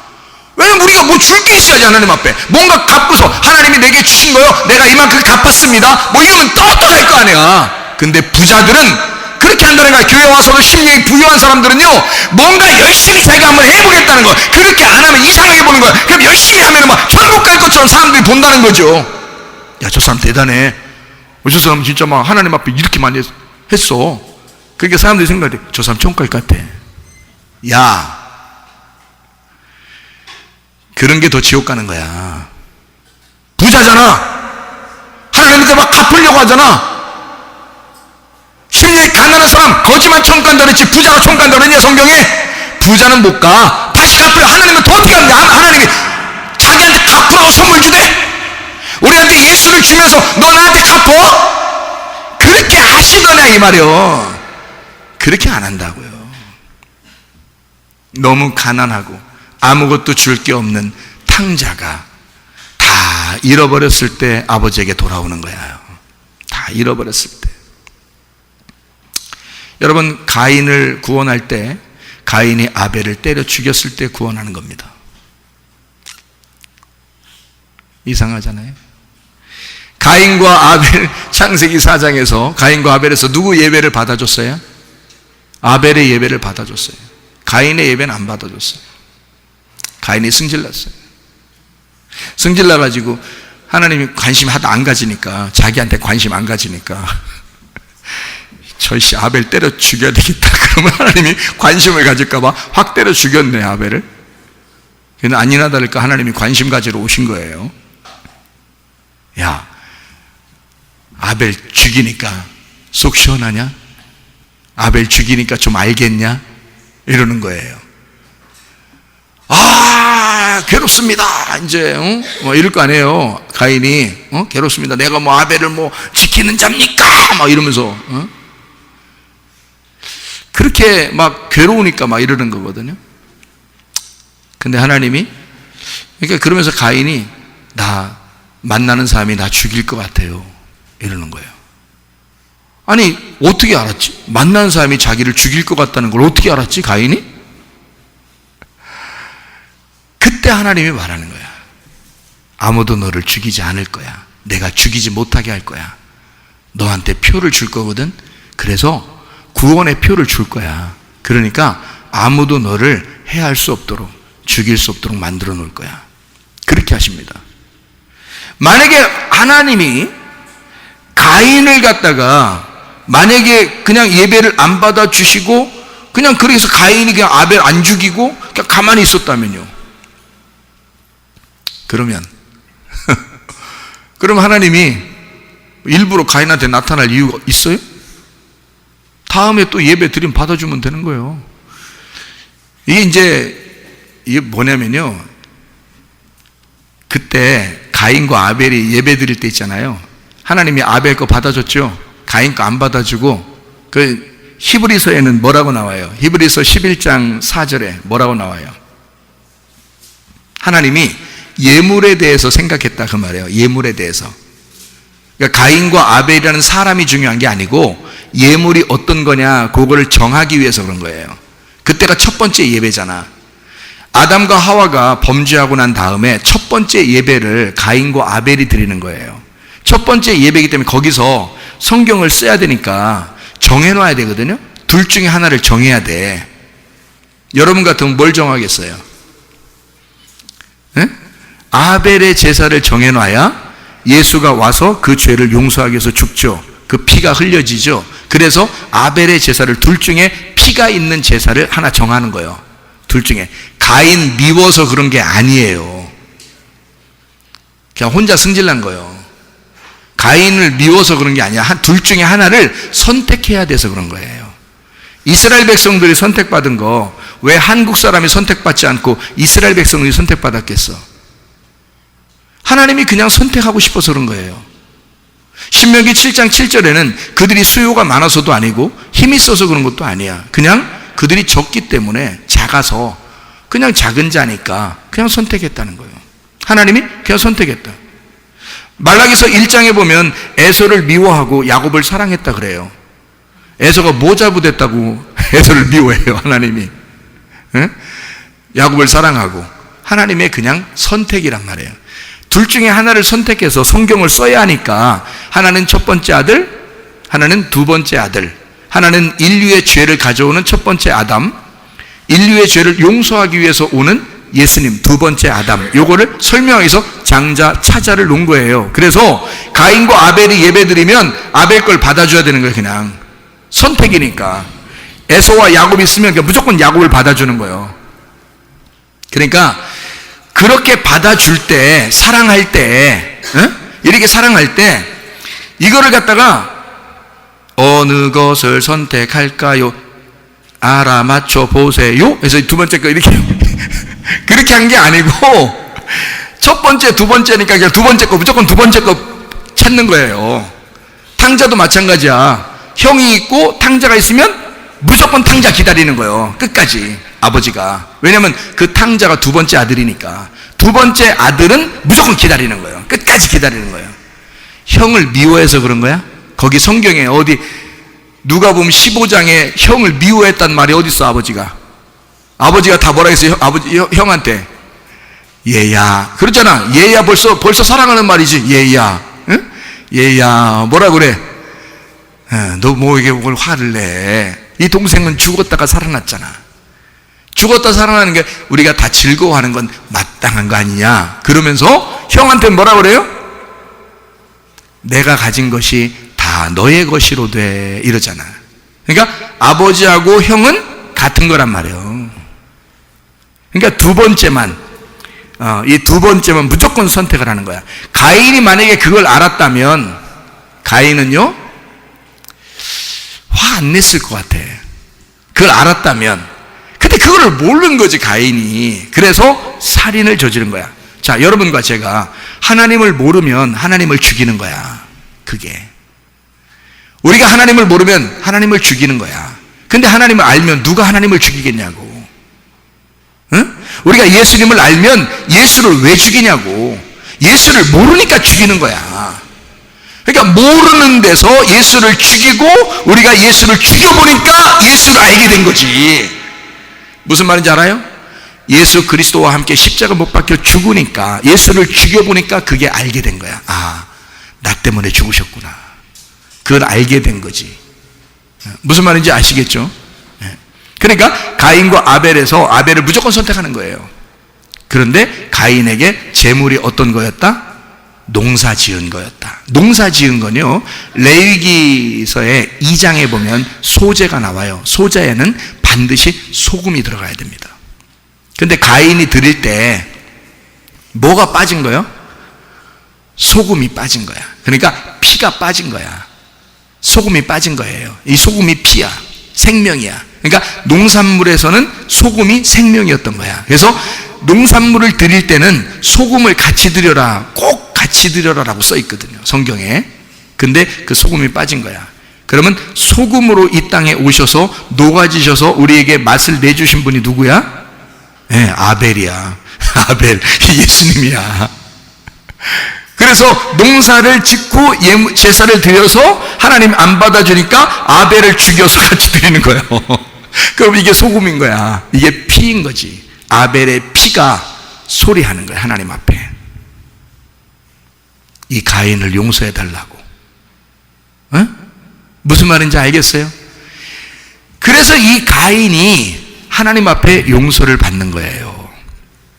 왜냐면 우리가 뭐 줄 게 있어야지. 하나님 앞에 뭔가 갚고서 하나님이 내게 주신 거요, 내가 이만큼 갚았습니다, 뭐 이러면 떳떳할 거 아니야. 근데 부자들은 그렇게 한다는 거야. 교회 와서도 심령이 부유한 사람들은요, 뭔가 열심히 자기가 한번 해보겠다는 거. 그렇게 안 하면 이상하게 보는 거야. 그럼 열심히 하면 막 천국 갈 것처럼 사람들이 본다는 거죠. 야, 저 사람 대단해. 저 사람 진짜 막 하나님 앞에 이렇게 많이 했어. 그러니까 사람들이 생각해, 저 사람 천국 갈 것 같아. 야, 그런 게 더 지옥 가는 거야. 부자잖아. 하나님한테 막 갚으려고 하잖아. 심령이 가난한 사람, 거지만 천국 간다 그랬지 부자가 천국 간다 그랬냐 성경에? 부자는 못 가. 다시 갚으려. 하나님은 더 어떻게 합니까? 하나님이 자기한테 갚으라고 선물 주대. 우리한테 예수를 주면서 너 나한테 갚어? 그렇게 하시거냐 이 말이요. 그렇게 안 한다고요. 너무 가난하고 아무것도 줄 게 없는 탕자가 다 잃어버렸을 때 아버지에게 돌아오는 거예요. 다 잃어버렸을 때. 여러분, 가인을 구원할 때 가인이 아벨을 때려 죽였을 때 구원하는 겁니다. 이상하잖아요. 가인과 아벨, 창세기 4장에서 가인과 아벨에서 누구 예배를 받아줬어요? 아벨의 예배를 받아줬어요. 가인의 예배는 안 받아줬어요. 가인이 승질났어요. 승질나가지고 하나님이 관심 하도 안 가지니까, 자기한테 관심 안 가지니까 저씨 아벨 때려 죽여야 되겠다. 그러면 하나님이 관심을 가질까봐 확 때려 죽였네, 아벨을. 근데 아니나 다를까 하나님이 관심 가지러 오신 거예요. 야, 아벨 죽이니까 속 시원하냐? 아벨 죽이니까 좀 알겠냐? 이러는 거예요. 아, 괴롭습니다. 이제, 뭐 이럴 거 아니에요. 가인이, 괴롭습니다. 내가 뭐 아벨을 뭐 지키는 자입니까? 막 이러면서, 그렇게 막 괴로우니까 막 이러는 거거든요. 근데 하나님이, 그러니까 그러면서 가인이 나 만나는 사람이 나 죽일 것 같아요. 이러는 거예요. 아니, 어떻게 알았지? 만나는 사람이 자기를 죽일 것 같다는 걸 어떻게 알았지, 가인이? 그때 하나님이 말하는 거야. 아무도 너를 죽이지 않을 거야. 내가 죽이지 못하게 할 거야. 너한테 표를 줄 거거든. 그래서 구원의 표를 줄 거야. 그러니까 아무도 너를 해할 수 없도록, 죽일 수 없도록 만들어 놓을 거야. 그렇게 하십니다. 만약에 하나님이 가인을 갖다가 만약에 그냥 예배를 안 받아 주시고 그냥 그래서 가인이 그냥 아벨 안 죽이고 그냥 가만히 있었다면요. 그러면 그럼 하나님이 일부러 가인한테 나타날 이유가 있어요? 다음에 또 예배 드리면 받아주면 되는 거예요. 이게 뭐냐면요. 그때 가인과 아벨이 예배 드릴 때 있잖아요. 하나님이 아벨 거 받아줬죠. 가인 거 안 받아주고, 그 히브리서에는 뭐라고 나와요? 히브리서 11장 4절에 뭐라고 나와요? 하나님이 예물에 대해서 생각했다 그 말이에요. 예물에 대해서. 그러니까 가인과 아벨이라는 사람이 중요한 게 아니고 예물이 어떤 거냐 그거를 정하기 위해서 그런 거예요. 그때가 첫 번째 예배잖아. 아담과 하와가 범죄하고 난 다음에 첫 번째 예배를 가인과 아벨이 드리는 거예요. 첫 번째 예배이기 때문에 거기서 성경을 써야 되니까 정해놔야 되거든요. 둘 중에 하나를 정해야 돼. 여러분 같으면 뭘 정하겠어요? 네? 아벨의 제사를 정해놔야 예수가 와서 그 죄를 용서하기 위해서 죽죠. 그 피가 흘려지죠. 그래서 아벨의 제사를, 둘 중에 피가 있는 제사를 하나 정하는 거예요. 둘 중에. 가인 미워서 그런 게 아니에요. 그냥 혼자 승질난 거예요. 가인을 미워서 그런 게 아니야. 둘 중에 하나를 선택해야 돼서 그런 거예요. 이스라엘 백성들이 선택받은 거 왜 한국 사람이 선택받지 않고 이스라엘 백성들이 선택받았겠어? 하나님이 그냥 선택하고 싶어서 그런 거예요. 신명기 7장 7절에는 그들이 수요가 많아서도 아니고 힘이 있어서 그런 것도 아니야. 그냥 그들이 적기 때문에, 작아서 그냥 작은 자니까 그냥 선택했다는 거예요. 하나님이 그냥 선택했다. 말라기서 1장에 보면 에서를 미워하고 야곱을 사랑했다 그래요. 에서가 모자부됐다고 에서를 미워해요, 하나님이. 예? 야곱을 사랑하고. 하나님의 그냥 선택이란 말이에요. 둘 중에 하나를 선택해서 성경을 써야 하니까 하나는 첫 번째 아들, 하나는 두 번째 아들, 하나는 인류의 죄를 가져오는 첫 번째 아담, 인류의 죄를 용서하기 위해서 오는 예수님 두 번째 아담, 요거를 설명하기 위해서 장자 차자를 놓은 거예요. 그래서 가인과 아벨이 예배드리면 아벨 걸 받아줘야 되는 거예요. 그냥 선택이니까. 에서와 야곱이 있으면 무조건 야곱을 받아주는 거예요. 그러니까 그렇게 받아줄 때, 사랑할 때, 이렇게 사랑할 때 이거를 갖다가 어느 것을 선택할까요? 알아맞혀 보세요. 그래서 두 번째 거 이렇게 그렇게 한 게 아니고 첫 번째, 두 번째니까 그냥 두 번째 거, 무조건 두 번째 거 찾는 거예요. 탕자도 마찬가지야. 형이 있고 탕자가 있으면 무조건 탕자 기다리는 거예요. 끝까지. 아버지가. 왜냐면 그 탕자가 두 번째 아들이니까. 두 번째 아들은 무조건 기다리는 거예요. 끝까지 기다리는 거예요. 형을 미워해서 그런 거야? 거기 성경에 어디 누가 보면 15장에 형을 미워했단 말이 어디 있어? 아버지가 다 뭐라 했어요? 형한테 얘야 그러잖아. 얘야 벌써 사랑하는 말이지. 얘야, 응? 얘야 뭐라 그래? 너 뭐 이게 뭘 화를 내? 이 동생은 죽었다가 살아났잖아. 죽었다 살아나는 게 우리가 다 즐거워하는 건 마땅한 거 아니냐? 그러면서 형한테 뭐라 그래요? 내가 가진 것이 다 너의 것이로 돼 이러잖아. 그러니까 아버지하고 형은 같은 거란 말이에요. 그러니까 두 번째만 이 두 번째만 무조건 선택을 하는 거야. 가인이 만약에 그걸 알았다면 가인은요 화 안 냈을 것 같아. 그걸 알았다면. 근데 그거를 모르는 거지 가인이. 그래서 살인을 저지른 거야. 자, 여러분과 제가 하나님을 모르면 하나님을 죽이는 거야. 그게 우리가 하나님을 모르면 하나님을 죽이는 거야. 근데 하나님을 알면 누가 하나님을 죽이겠냐고. 응? 우리가 예수님을 알면 예수를 왜 죽이냐고. 예수를 모르니까 죽이는 거야. 그러니까 모르는 데서 예수를 죽이고 우리가 예수를 죽여보니까 예수를 알게 된 거지. 무슨 말인지 알아요? 예수 그리스도와 함께 십자가 못 박혀 죽으니까 예수를 죽여보니까 그게 알게 된 거야. 아, 나 때문에 죽으셨구나. 그걸 알게 된 거지. 무슨 말인지 아시겠죠? 그러니까 가인과 아벨에서 아벨을 무조건 선택하는 거예요. 그런데 가인에게 재물이 어떤 거였다? 농사 지은 거였다. 농사 지은 건요, 레위기서의 2장에 보면 소제가 나와요. 소제에는 반드시 소금이 들어가야 됩니다. 근데 가인이 드릴 때 뭐가 빠진 거예요? 소금이 빠진 거야. 그러니까 피가 빠진 거야. 소금이 빠진 거예요. 이 소금이 피야. 생명이야. 그러니까 농산물에서는 소금이 생명이었던 거야. 그래서 농산물을 드릴 때는 소금을 같이 드려라. 꼭 같이 드려라라고 써 있거든요. 성경에. 근데 그 소금이 빠진 거야. 그러면 소금으로 이 땅에 오셔서 녹아지셔서 우리에게 맛을 내주신 분이 누구야? 네, 아벨이야. 아벨, 예수님이야. 그래서 농사를 짓고 제사를 드려서 하나님 안 받아주니까 아벨을 죽여서 같이 드리는 거예요. 그럼 이게 소금인 거야. 이게 피인 거지. 아벨의 피가 소리하는 거야. 하나님 앞에. 이 가인을 용서해 달라고. 어? 무슨 말인지 알겠어요? 그래서 이 가인이 하나님 앞에 용서를 받는 거예요.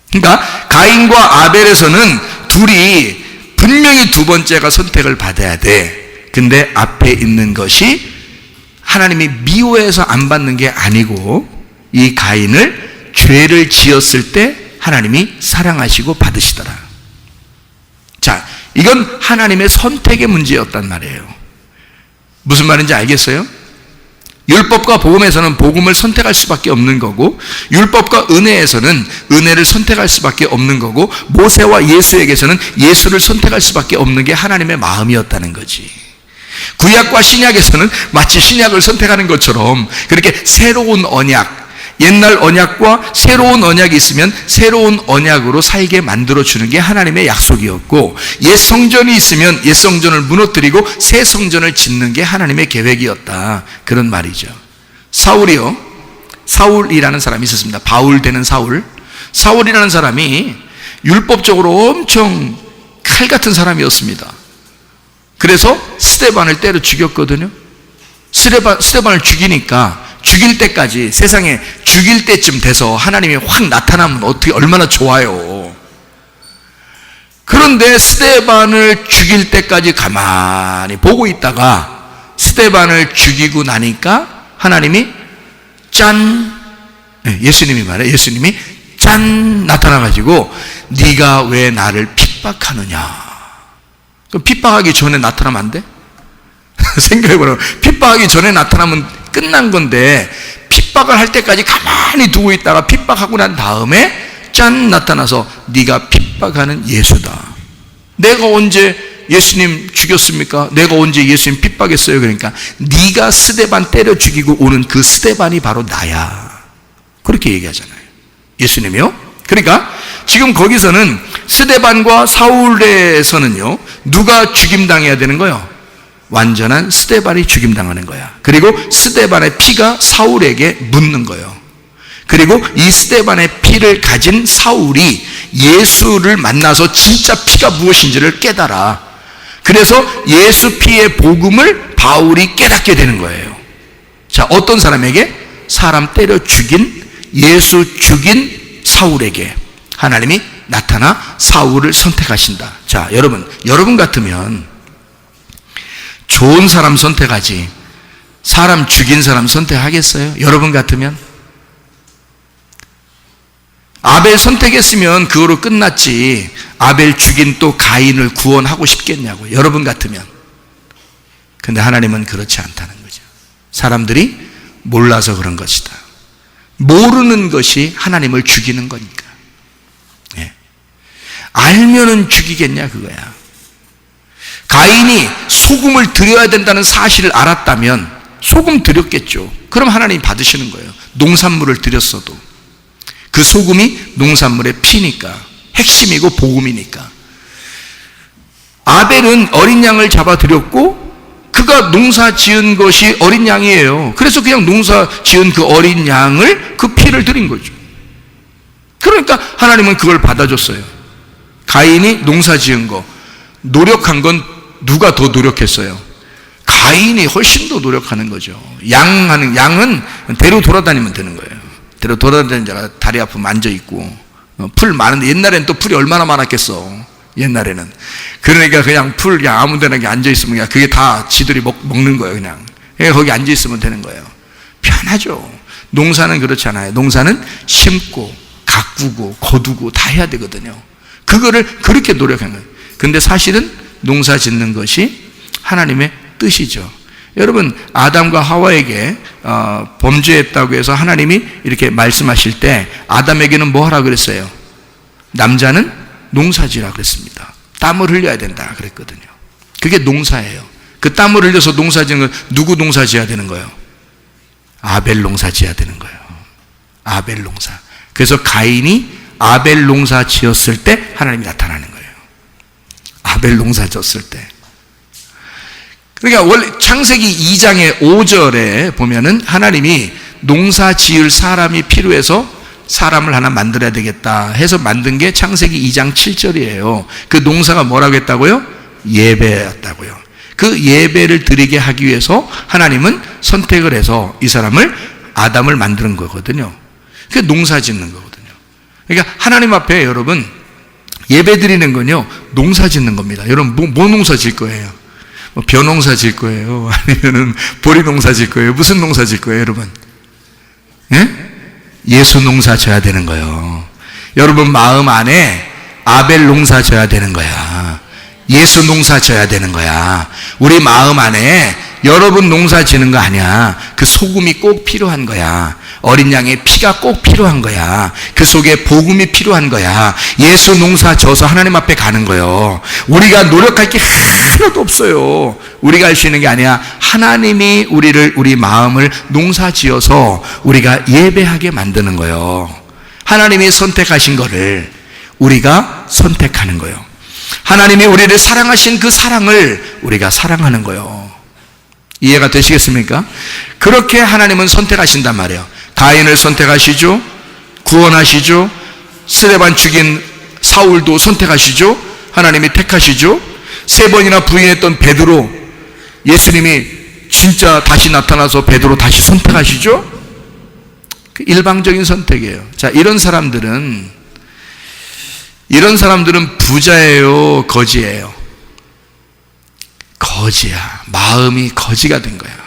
그러니까 가인과 아벨에서는 둘이 분명히 두 번째가 선택을 받아야 돼. 근데 앞에 있는 것이 하나님이 미워해서 안 받는 게 아니고 이 가인을 죄를 지었을 때 하나님이 사랑하시고 받으시더라. 자, 이건 하나님의 선택의 문제였단 말이에요. 무슨 말인지 알겠어요? 율법과 복음에서는 복음을 선택할 수밖에 없는 거고, 율법과 은혜에서는 은혜를 선택할 수밖에 없는 거고, 모세와 예수에게서는 예수를 선택할 수밖에 없는 게 하나님의 마음이었다는 거지. 구약과 신약에서는 마치 신약을 선택하는 것처럼 그렇게 새로운 언약, 옛날 언약과 새로운 언약이 있으면 새로운 언약으로 살게 만들어주는 게 하나님의 약속이었고, 옛 성전이 있으면 옛 성전을 무너뜨리고 새 성전을 짓는 게 하나님의 계획이었다. 그런 말이죠. 사울이라는 사람이 있었습니다. 바울 되는 사울. 사울이라는 사람이 율법적으로 엄청 칼 같은 사람이었습니다. 그래서 스데반을 때려 죽였거든요. 스데반을 죽이니까 죽일 때까지, 세상에 죽일 때쯤 돼서 하나님이 확 나타나면 어떻게 얼마나 좋아요. 그런데 스데반을 죽일 때까지 가만히 보고 있다가 스데반을 죽이고 나니까 하나님이 짠, 예수님이 말해, 예수님이 짠 나타나가지고 네가 왜 나를 핍박하느냐. 그럼 핍박하기 전에 나타나면 안 돼? 생각해보라. 핍박하기 전에 나타나면 끝난 건데, 핍박을 할 때까지 가만히 두고 있다가 핍박하고 난 다음에 짠 나타나서 네가 핍박하는 예수다. 내가 언제 예수님 죽였습니까? 내가 언제 예수님 핍박했어요? 그러니까 네가 스데반 때려 죽이고 오는 그 스데반이 바로 나야. 그렇게 얘기하잖아요, 예수님이요. 그러니까 지금 거기서는 스데반과 사울에서는요, 누가 죽임당해야 되는 거예요? 완전한 스데반이 죽임당하는 거야. 그리고 스데반의 피가 사울에게 묻는 거예요. 그리고 이 스데반의 피를 가진 사울이 예수를 만나서 진짜 피가 무엇인지를 깨달아. 그래서 예수 피의 복음을 바울이 깨닫게 되는 거예요. 자, 어떤 사람에게? 사람 때려 죽인, 예수 죽인 사울에게 하나님이 나타나 사울을 선택하신다. 자, 여러분 같으면 좋은 사람 선택하지 사람 죽인 사람 선택하겠어요? 여러분 같으면? 아벨 선택했으면 그거로 끝났지 아벨 죽인 또 가인을 구원하고 싶겠냐고, 여러분 같으면. 근데 하나님은 그렇지 않다는 거죠. 사람들이 몰라서 그런 것이다. 모르는 것이 하나님을 죽이는 거니까. 예. 알면은 죽이겠냐 그거야. 가인이 소금을 드려야 된다는 사실을 알았다면 소금 드렸겠죠. 그럼 하나님이 받으시는 거예요. 농산물을 드렸어도 그 소금이 농산물의 피니까, 핵심이고 복음이니까. 아벨은 어린 양을 잡아 드렸고 그가 농사 지은 것이 어린 양이에요. 그래서 그냥 농사 지은 그 어린 양을, 그 피를 드린 거죠. 그러니까 하나님은 그걸 받아줬어요. 가인이 농사 지은 거, 노력한 건 누가 더 노력했어요? 가인이 훨씬 더 노력하는 거죠. 양은 대로 돌아다니면 되는 거예요. 대로 돌아다니는 자가 다리 아프면 앉아있고, 풀 많은데, 옛날에는 또 풀이 얼마나 많았겠어. 옛날에는. 그러니까 그냥 풀 그냥 아무 데나 앉아있으면 그냥 그게 다 지들이 먹는 거예요. 그냥 거기 앉아있으면 되는 거예요. 편하죠. 농사는 그렇지 않아요. 농사는 심고 가꾸고 거두고 다 해야 되거든요. 그거를 그렇게 노력하는 거예요. 근데 사실은 농사 짓는 것이 하나님의 뜻이죠. 여러분, 아담과 하와에게 범죄했다고 해서 하나님이 이렇게 말씀하실 때 아담에게는 뭐 하라 그랬어요? 남자는 농사지라 그랬습니다. 땀을 흘려야 된다 그랬거든요. 그게 농사예요. 그 땀을 흘려서 농사지는 건 누구 농사지어야 되는 거예요? 아벨 농사지어야 되는 거예요. 아벨 농사. 그래서 가인이 아벨 농사 지었을 때 하나님이 나타나는 거예요. 아벨 농사 지었을 때. 그러니까 원래 창세기 2장의 5절에 보면은 하나님이 농사 지을 사람이 필요해서 사람을 하나 만들어야 되겠다 해서 만든 게 창세기 2장 7절이에요. 그 농사가 뭐라고 했다고요? 예배였다고요. 그 예배를 드리게 하기 위해서 하나님은 선택을 해서 이 사람을, 아담을 만드는 거거든요. 그게 농사 짓는 거거든요. 그러니까 하나님 앞에 여러분 예배 드리는 건요, 농사 짓는 겁니다. 여러분 뭐 농사 질 거예요? 뭐 벼농사 질 거예요? 아니면은 보리 농사 질 거예요? 무슨 농사 질 거예요, 여러분? 예? 예수 농사 져야 되는 거예요. 여러분 마음 안에 아벨 농사 져야 되는 거야. 예수 농사 져야 되는 거야. 우리 마음 안에 여러분 농사 지는 거 아니야. 그 소금이 꼭 필요한 거야. 어린 양의 피가 꼭 필요한 거야. 그 속에 복음이 필요한 거야. 예수 농사 져서 하나님 앞에 가는 거예요. 우리가 노력할 게 하나도 없어요. 우리가 할 수 있는 게 아니야. 하나님이 우리 마음을 농사 지어서 우리가 예배하게 만드는 거예요. 하나님이 선택하신 거를 우리가 선택하는 거예요. 하나님이 우리를 사랑하신 그 사랑을 우리가 사랑하는 거예요. 이해가 되시겠습니까? 그렇게 하나님은 선택하신단 말이에요. 가인을 선택하시죠. 구원하시죠. 스데반 죽인 사울도 선택하시죠. 하나님이 택하시죠. 3번이나 부인했던 베드로, 예수님이 진짜 다시 나타나서 베드로 다시 선택하시죠. 일방적인 선택이에요. 자, 이런 사람들은 부자예요, 거지예요? 거지야. 마음이 거지가 된 거야.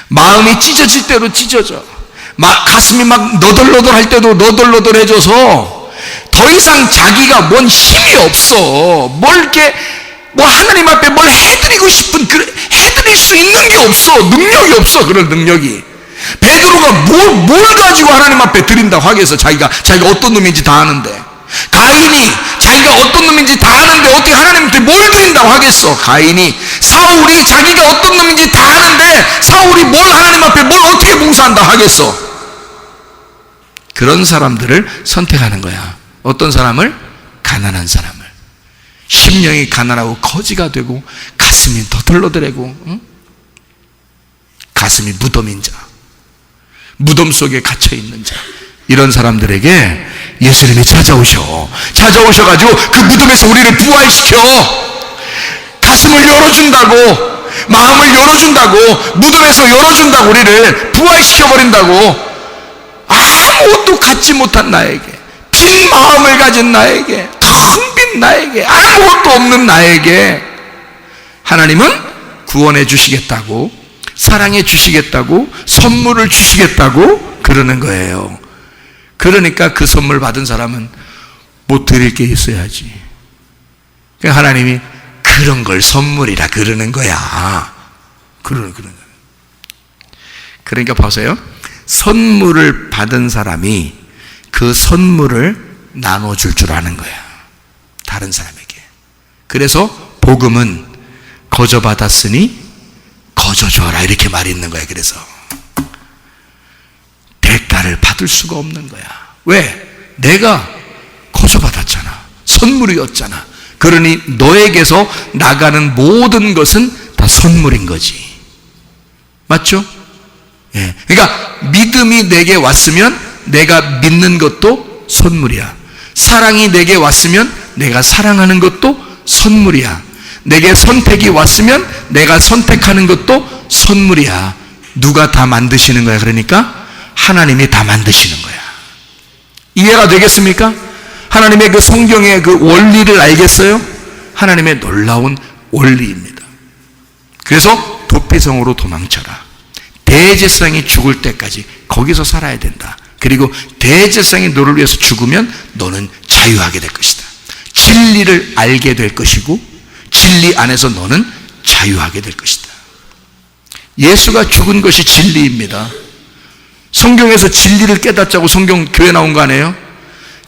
마음이 찢어질 대로 찢어져. 가슴이 막 너덜너덜할 때도 너덜너덜해져서 더 이상 자기가 뭔 힘이 없어. 뭐 하나님 앞에 뭘 해드리고 싶은, 해드릴 수 있는 게 없어. 능력이 없어. 그런 능력이. 베드로가 뭘 가지고 하나님 앞에 드린다고 하겠어. 자기가 어떤 놈인지 다 아는데. 가인이 자기가 어떤 놈인지 다 아는데 어떻게 하나님한테 뭘 드린다고 하겠어? 가인이 사울이 자기가 어떤 놈인지 다 아는데 사울이 뭘 하나님 앞에 뭘 어떻게 봉사한다 하겠어? 그런 사람들을 선택하는 거야. 어떤 사람을? 가난한 사람을. 심령이 가난하고 거지가 되고 가슴이 더덜러들고 응? 가슴이 무덤인 자, 무덤 속에 갇혀있는 자, 이런 사람들에게 예수님이 찾아오셔가지고 그 무덤에서 우리를 부활시켜 가슴을 열어준다고, 마음을 열어준다고, 무덤에서 열어준다고, 우리를 부활시켜버린다고. 아무것도 갖지 못한 나에게, 빈 마음을 가진 나에게, 텅 빈 나에게, 아무것도 없는 나에게 하나님은 구원해 주시겠다고, 사랑해 주시겠다고, 선물을 주시겠다고 그러는 거예요. 그러니까 그 선물 받은 사람은 못 드릴 게 있어야지. 그러니까 하나님이 그런 걸 선물이라 그러는 거야. 그러는 거야. 그러니까 보세요. 선물을 받은 사람이 그 선물을 나눠줄 줄 아는 거야. 다른 사람에게. 그래서 복음은 거저 받았으니 거저 줘라, 이렇게 말이 있는 거야. 그래서 대가를 받을 수가 없는 거야. 왜? 내가 거저 받았잖아. 선물이었잖아. 그러니 너에게서 나가는 모든 것은 다 선물인 거지. 맞죠? 예. 그러니까 믿음이 내게 왔으면 내가 믿는 것도 선물이야. 사랑이 내게 왔으면 내가 사랑하는 것도 선물이야. 내게 선택이 왔으면 내가 선택하는 것도 선물이야. 누가 다 만드시는 거야? 그러니까 하나님이 다 만드시는 거야. 이해가 되겠습니까? 하나님의 그 성경의 그 원리를 알겠어요? 하나님의 놀라운 원리입니다. 그래서 도피성으로 도망쳐라. 대제사장이 죽을 때까지 거기서 살아야 된다. 그리고 대제사장이 너를 위해서 죽으면 너는 자유하게 될 것이다. 진리를 알게 될 것이고 진리 안에서 너는 자유하게 될 것이다. 예수가 죽은 것이 진리입니다. 성경에서 진리를 깨닫자고 성경 교회 나온 거 아니에요?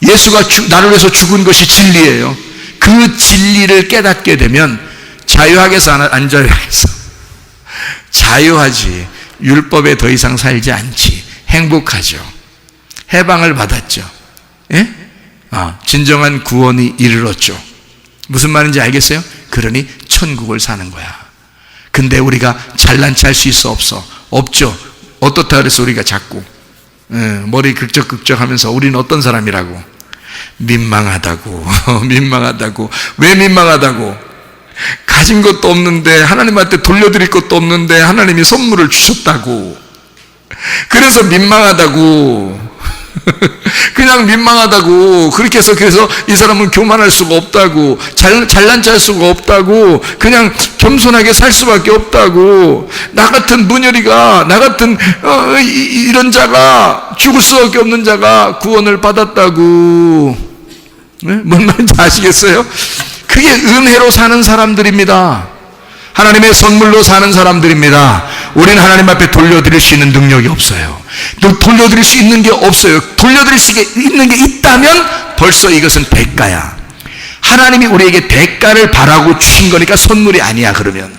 예수가 나를 위해서 죽은 것이 진리예요. 그 진리를 깨닫게 되면 자유하겠어, 안 자유하겠어? 자유하지. 율법에 더 이상 살지 않지. 행복하죠. 해방을 받았죠. 예? 진정한 구원이 이르렀죠. 무슨 말인지 알겠어요? 그러니 천국을 사는 거야. 근데 우리가 잘난 체 할 수 있어, 없어? 없죠. 어떻다 그래서 우리가 자꾸 머리 극적극적 하면서 우리는 어떤 사람이라고? 민망하다고. 민망하다고. 왜 민망하다고? 가진 것도 없는데, 하나님한테 돌려드릴 것도 없는데 하나님이 선물을 주셨다고. 그래서 민망하다고. 그냥 민망하다고. 그렇게 해서 그래서 이 사람은 교만할 수가 없다고, 잘난 체 할 수가 없다고, 그냥 겸손하게 살 수밖에 없다고. 나 같은 문열이가, 나 같은 이런 자가, 죽을 수밖에 없는 자가 구원을 받았다고. 네? 뭔 말인지 아시겠어요? 그게 은혜로 사는 사람들입니다. 하나님의 선물로 사는 사람들입니다. 우리는 하나님 앞에 돌려드릴 수 있는 능력이 없어요. 또 돌려드릴 수 있는 게 없어요. 돌려드릴 수 있는 게 있다면 벌써 이것은 대가야. 하나님이 우리에게 대가를 바라고 주신 거니까 선물이 아니야. 그러면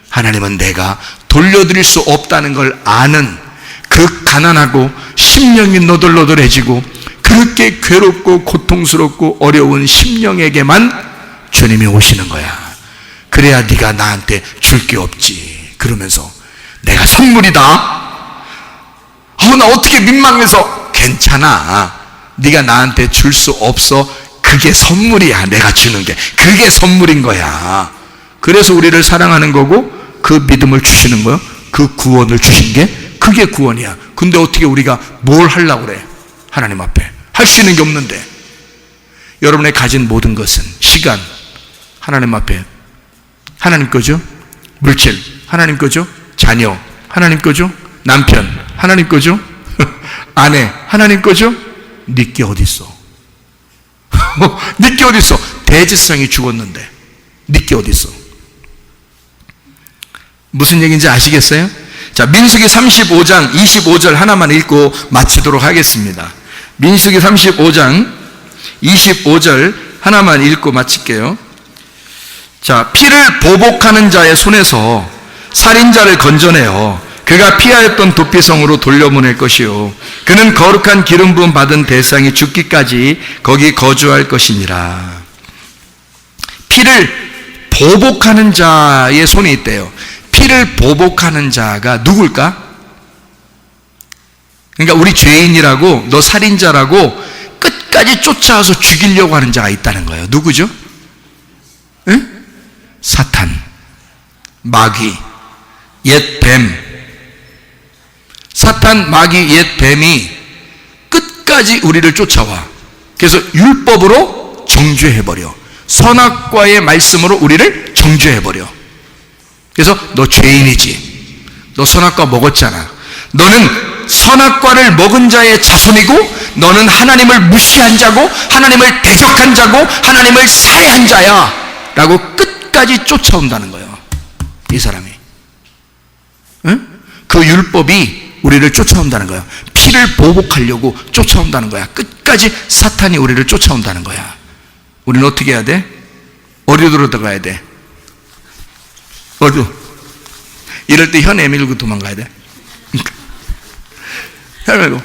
하나님은 내가 돌려드릴 수 없다는 걸 아는 그 가난하고 심령이 너덜너덜해지고 그렇게 괴롭고 고통스럽고 어려운 심령에게만 주님이 오시는 거야. 그래야 네가 나한테 줄 게 없지. 그러면서 내가 선물이다. 나 어떻게 민망해서. 괜찮아. 네가 나한테 줄 수 없어. 그게 선물이야. 내가 주는 게 그게 선물인 거야. 그래서 우리를 사랑하는 거고 그 믿음을 주시는 거요. 그 구원을 주신 게 그게 구원이야. 근데 어떻게 우리가 뭘 하려고 그래? 하나님 앞에 할 수 있는 게 없는데. 여러분의 가진 모든 것은 시간 하나님 앞에 하나님 거죠. 물질 하나님 거죠. 자녀 하나님 거죠. 남편 하나님 거죠. 아내 하나님 거죠. 네게 어디 있어? 네게 어디 있어? 대제사장이 죽었는데 네게 어디 있어? 무슨 얘기인지 아시겠어요? 자, 민수기 35장 25절 하나만 읽고 마치도록 하겠습니다. 민수기 35장 25절 하나만 읽고 마칠게요. 자, 피를 보복하는 자의 손에서 살인자를 건져내어 그가 피하였던 도피성으로 돌려보낼 것이요 그는 거룩한 기름 부음 받은 대상이 죽기까지 거기 거주할 것이니라. 피를 보복하는 자의 손이 있대요. 피를 보복하는 자가 누굴까? 그러니까 우리 죄인이라고, 너 살인자라고 끝까지 쫓아와서 죽이려고 하는 자가 있다는 거예요. 누구죠? 응? 사탄, 마귀, 옛 뱀. 사탄, 마귀, 옛 뱀이 끝까지 우리를 쫓아와. 그래서 율법으로 정죄해버려. 선악과의 말씀으로 우리를 정죄해버려. 그래서 너 죄인이지. 너 선악과 먹었잖아. 너는 선악과를 먹은 자의 자손이고 너는 하나님을 무시한 자고 하나님을 대적한 자고 하나님을 살해한 자야 라고 끝까지 쫓아온다는 거예요. 이 사람이. 응? 그 율법이 우리를 쫓아온다는 거야. 피를 보복하려고 쫓아온다는 거야. 끝까지 사탄이 우리를 쫓아온다는 거야. 우리는 어떻게 해야 돼? 어디로 들어가야 돼? 어디로? 이럴 때 혀 내밀고 도망가야 돼. 혀 내밀고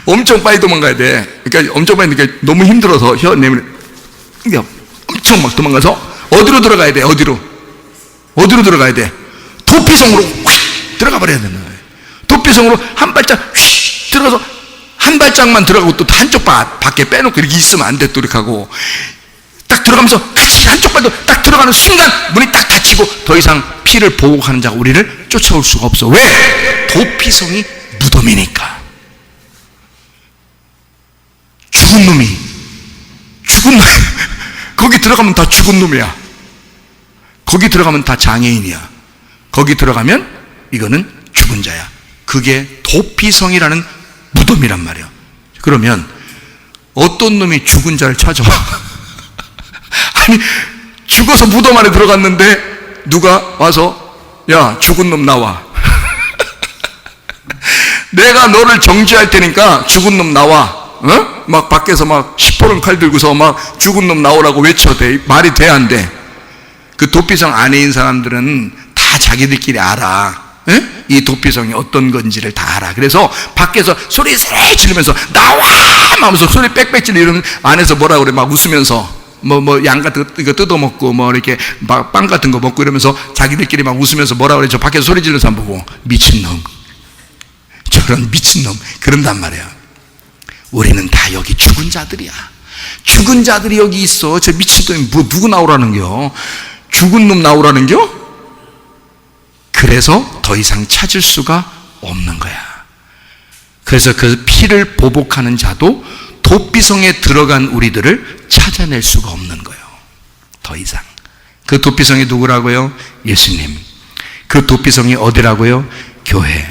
엄청 빨리 도망가야 돼. 그러니까 엄청 빨리, 그러니까 너무 힘들어서 혀 내밀고 엄청 막 도망가서 어디로 들어가야 돼? 어디로 들어가야 돼? 도피성으로 휙 들어가 버려야 되는 거예요. 도피성으로 한 발짝 휙 들어가서 한 발짝만 들어가고 또 한쪽 밖에 빼놓고 이렇게 있으면 안 돼. 또 이렇게 하고 딱 들어가면서 같이 한쪽 발도 딱 들어가는 순간 문이 딱 닫히고 더 이상 피를 보복하는 자가 우리를 쫓아올 수가 없어. 왜? 도피성이 무덤이니까. 죽은 놈 거기 들어가면 다 죽은 놈이야. 거기 들어가면 다 장애인이야. 거기 들어가면 이거는 죽은 자야. 그게 도피성이라는 무덤이란 말이에요. 그러면 어떤 놈이 죽은 자를 찾아와? 아니, 죽어서 무덤 안에 들어갔는데 누가 와서 야, 죽은 놈 나와. 내가 너를 정죄할 테니까 죽은 놈 나와. 어? 막 밖에서 막 시퍼런 칼 들고서 막 죽은 놈 나오라고 외쳐대. 말이 돼, 안 돼? 그 도피성 안에 있는 사람들은 다 자기들끼리 알아. 에? 이 도피성이 어떤 건지를 다 알아. 그래서 밖에서 소리 세게 지르면서 나와! 하면서 소리 빽빽 지르면 안에서 뭐라 그래? 막 웃으면서 양 같은 거 뜯어먹고 이렇게 막 빵 같은 거 먹고 이러면서 자기들끼리 막 웃으면서 뭐라 그래? 저 밖에서 소리 지르는 사람 보고 미친놈, 저런 미친놈 그런단 말이야. 우리는 다 여기 죽은 자들이야. 죽은 자들이 여기 있어. 저 미친놈이 누구 나오라는겨? 죽은 놈 나오라는겨? 그래서 더 이상 찾을 수가 없는 거야. 그래서 그 피를 보복하는 자도 도피성에 들어간 우리들을 찾아낼 수가 없는 거예요. 더 이상. 그 도피성이 누구라고요? 예수님. 그 도피성이 어디라고요? 교회.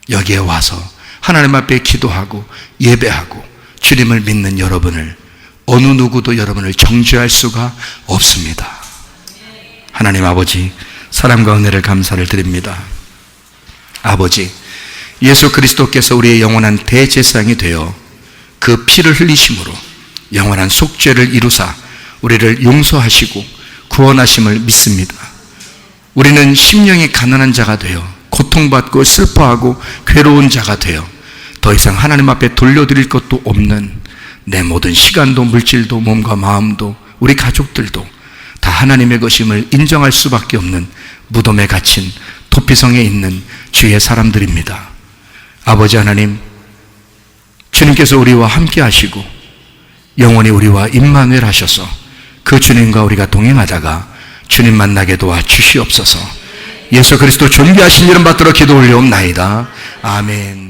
여기에 와서 하나님 앞에 기도하고 예배하고 주님을 믿는 여러분을, 어느 누구도 여러분을 정죄할 수가 없습니다. 하나님 아버지, 사랑과 은혜를 감사를 드립니다. 아버지, 예수 그리스도께서 우리의 영원한 대제사장이 되어 그 피를 흘리심으로 영원한 속죄를 이루사 우리를 용서하시고 구원하심을 믿습니다. 우리는 심령이 가난한 자가 되어 고통받고 슬퍼하고 괴로운 자가 되어 더 이상 하나님 앞에 돌려드릴 것도 없는 내 모든 시간도 물질도 몸과 마음도 우리 가족들도 다 하나님의 것임을 인정할 수밖에 없는 무덤에 갇힌 도피성에 있는 주의 사람들입니다. 아버지 하나님, 주님께서 우리와 함께 하시고 영원히 우리와 임마누엘 하셔서 그 주님과 우리가 동행하다가 주님 만나게 도와 주시옵소서. 예수 그리스도 존귀하신 이름 받들어 기도 올려옵나이다. 아멘.